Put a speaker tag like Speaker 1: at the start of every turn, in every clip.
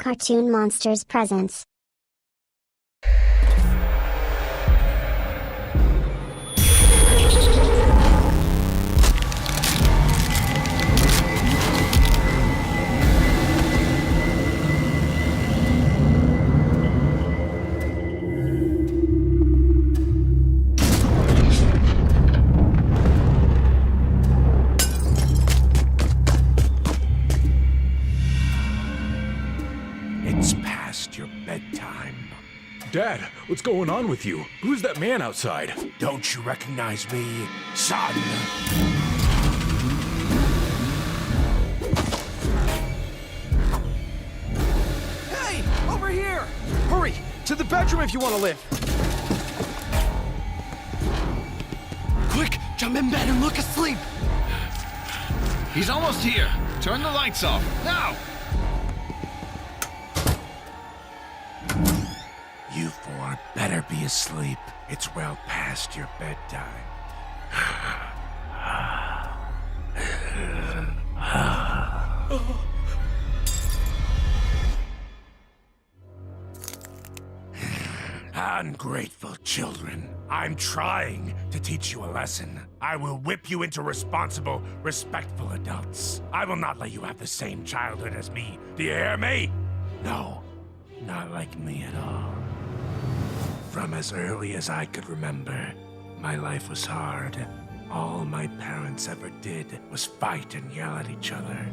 Speaker 1: cartoon monsters presents.
Speaker 2: It's past your bedtime.
Speaker 3: Dad, what's going on with you? Who's that man outside?
Speaker 2: Don't you recognize me, son?
Speaker 4: Hey! Over here! Hurry! To the bedroom if you want to live!
Speaker 5: Quick! Jump in bed and look asleep! He's almost here! Turn the lights off, now!
Speaker 2: You four better be asleep. It's well past your bedtime. Ungrateful children. I'm trying to teach you a lesson. I will whip you into responsible, respectful adults. I will not let you have the same childhood as me. Do you hear me? No, not like me at all. From as early as I could remember, my life was hard. All my parents ever did was fight and yell at each other.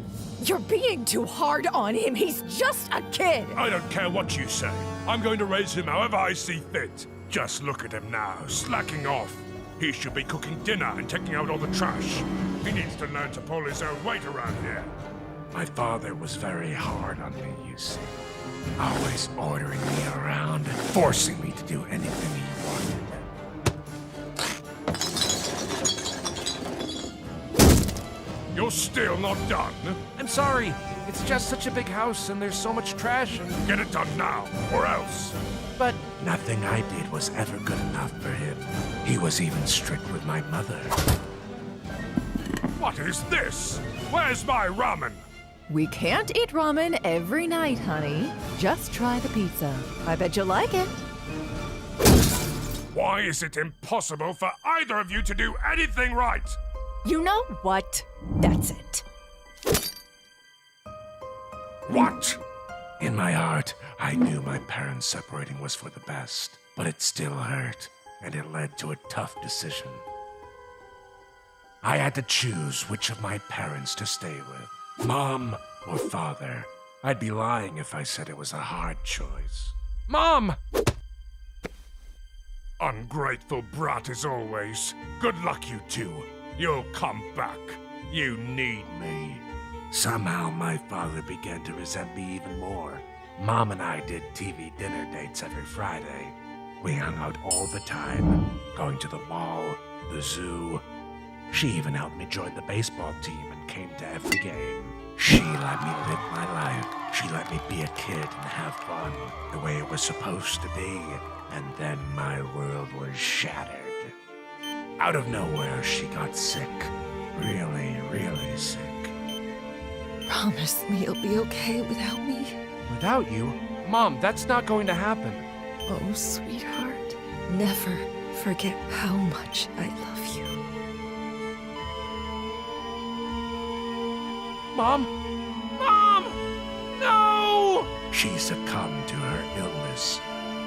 Speaker 6: You're being too hard on him. He's just a kid.
Speaker 7: I don't care what you say. I'm going to raise him however I see fit. Just look at him now, slacking off. He should be cooking dinner and taking out all the trash. He needs to learn to pull his own weight around here.
Speaker 2: My father was very hard on me, you see. Always ordering me around, forcing me to do anything he wanted.
Speaker 7: You're still not done?
Speaker 4: I'm sorry. It's just such a big house and there's so much trash and...
Speaker 7: Get it done now, or else.
Speaker 4: But...
Speaker 2: Nothing I did was ever good enough for him. He was even strict with my mother.
Speaker 7: What is this? Where's my ramen?
Speaker 6: We can't eat ramen every night, honey. Just try the pizza. I bet you'll like it.
Speaker 7: Why is it impossible for either of you to do anything right?
Speaker 6: You know what? That's it.
Speaker 2: What? In my heart, I knew my parents separating was for the best, but it still hurt, and it led to a tough decision. I had to choose which of my parents to stay with, Mom or Father. I'd be lying if I said it was a hard choice.
Speaker 4: Mom!
Speaker 7: Ungrateful brat as always. Good luck, you two. You'll come back. You need me.
Speaker 2: Somehow my father began to resent me even more. Mom and I did TV dinner dates every Friday. We hung out all the time, going to the mall, the zoo. She even helped me join the baseball team and came to every game. She let me live my life. She let me be a kid and have fun the way it was supposed to be. And then my world was shattered. Out of nowhere, she got sick. Really, really sick.
Speaker 6: Promise me you'll be okay without me.
Speaker 4: Without you? Mom, that's not going to happen.
Speaker 6: Oh, sweetheart. Never forget how much I love you.
Speaker 4: Mom? Mom! No!
Speaker 2: She succumbed to her illness,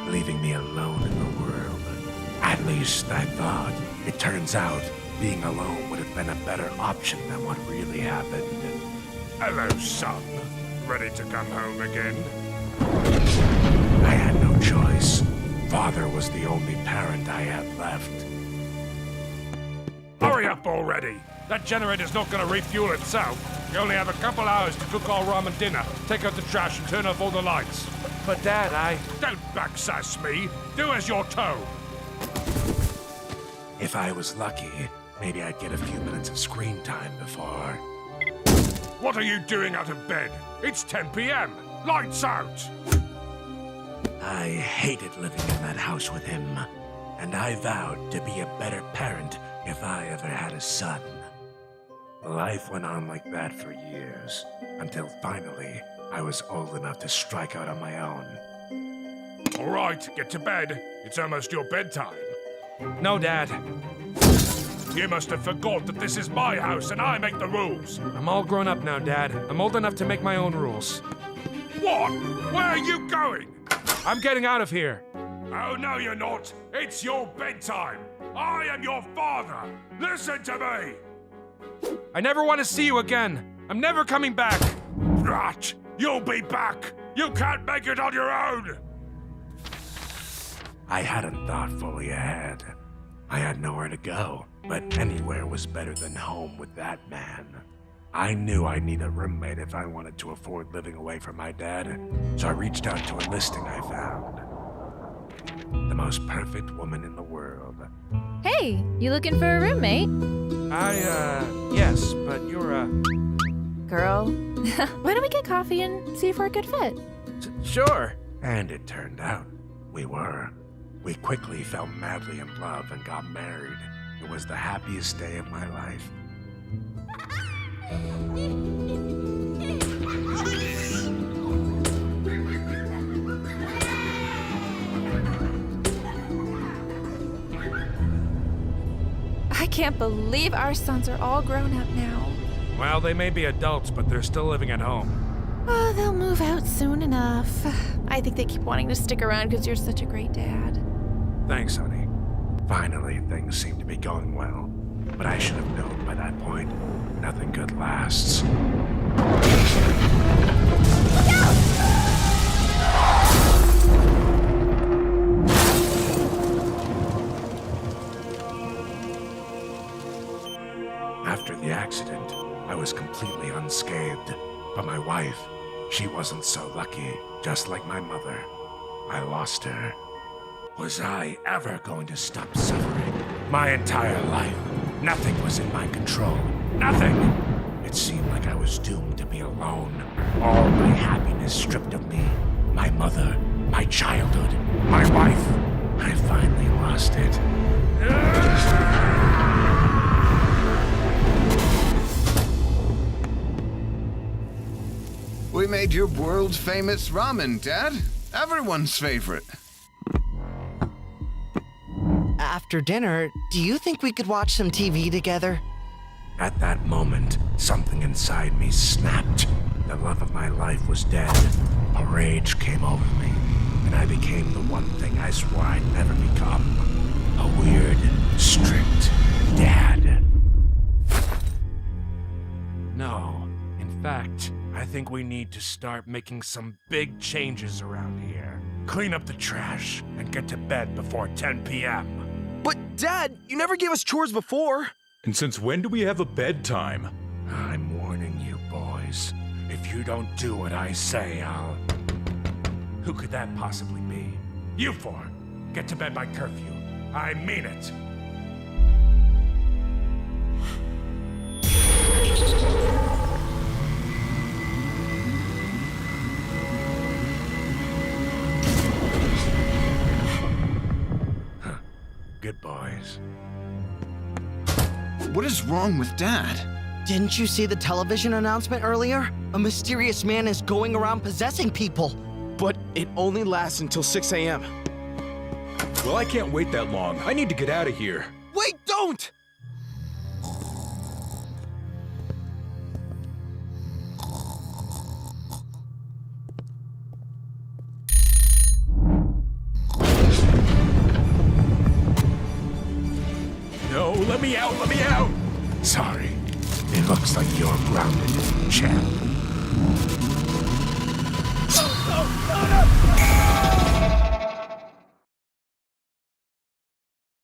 Speaker 2: leaving me alone in the world. At least I thought. It turns out being alone would have been a better option than what really happened.
Speaker 7: Hello, son. Ready to come home again?
Speaker 2: I had no choice. Father was the only parent I had left.
Speaker 7: Hurry up already! That generator's not gonna refuel itself. You only have a couple hours to cook our ramen dinner, take out the trash, and turn off all the lights.
Speaker 4: But Dad,
Speaker 7: Don't backsass me. Do as you're told.
Speaker 2: If I was lucky, maybe I'd get a few minutes of screen time before...
Speaker 7: What are you doing out of bed? It's 10 p.m. Lights out!
Speaker 2: I hated living in that house with him, and I vowed to be a better parent if I ever had a son. Life went on like that for years, until finally, I was old enough to strike out on my own.
Speaker 7: All right, get to bed. It's almost your bedtime.
Speaker 8: No, Dad.
Speaker 7: You must have forgot that this is my house and I make the rules.
Speaker 8: I'm all grown up now, Dad. I'm old enough to make my own rules.
Speaker 7: What? Where are you going?
Speaker 8: I'm getting out of here.
Speaker 7: Oh, no, you're not. It's your bedtime. I am your father. Listen to me.
Speaker 8: I never want to see you again. I'm never coming back.
Speaker 7: Rat, you'll be back. You can't make it on your own.
Speaker 2: I hadn't thought fully ahead. I had nowhere to go, but anywhere was better than home with that man. I knew I'd need a roommate if I wanted to afford living away from my dad, so I reached out to a listing I found. The most perfect woman in the world.
Speaker 9: Hey, you looking for a roommate?
Speaker 8: Yes, but you're,
Speaker 9: Girl, why don't we get coffee and see if we're a good fit?
Speaker 8: Sure.
Speaker 2: And it turned out we were. We quickly fell madly in love and got married. It was the happiest day of my life.
Speaker 9: I can't believe our sons are all grown up now.
Speaker 8: Well, they may be adults, but they're still living at home.
Speaker 9: Oh, they'll move out soon enough. I think they keep wanting to stick around because you're such a great dad.
Speaker 2: Thanks, honey. Finally, things seem to be going well. But I should have known by that point, nothing good lasts. After the accident, I was completely unscathed. But my wife, she wasn't so lucky, just like my mother. I lost her. Was I ever going to stop suffering? My entire life, nothing was in my control. Nothing! It seemed like I was doomed to be alone. All my happiness stripped of me. My mother, my childhood, my wife. I finally lost it.
Speaker 5: We made your world-famous ramen, Dad. Everyone's favorite.
Speaker 10: After dinner, do you think we could watch some TV together?
Speaker 2: At that moment, something inside me snapped. The love of my life was dead. A rage came over me, and I became the one thing I swore I'd never become. A weird, strict dad.
Speaker 8: No. In fact, I think we need to start making some big changes around here.
Speaker 7: Clean up the trash and get to bed before 10 p.m.
Speaker 4: But, Dad, you never gave us chores before.
Speaker 3: And since when do we have a bedtime?
Speaker 2: I'm warning you, boys. If you don't do what I say, I'll...
Speaker 7: Who could that possibly be? You four, get to bed by curfew. I mean it.
Speaker 2: Good boys.
Speaker 5: What is wrong with Dad?
Speaker 10: Didn't you see the television announcement earlier? A mysterious man is going around possessing people.
Speaker 4: But it only lasts until 6 a.m.
Speaker 3: Well, I can't wait that long. I need to get out of here.
Speaker 4: Wait, don't!
Speaker 3: No, let me out, let me out!
Speaker 2: Sorry. It looks like you're grounded, champ.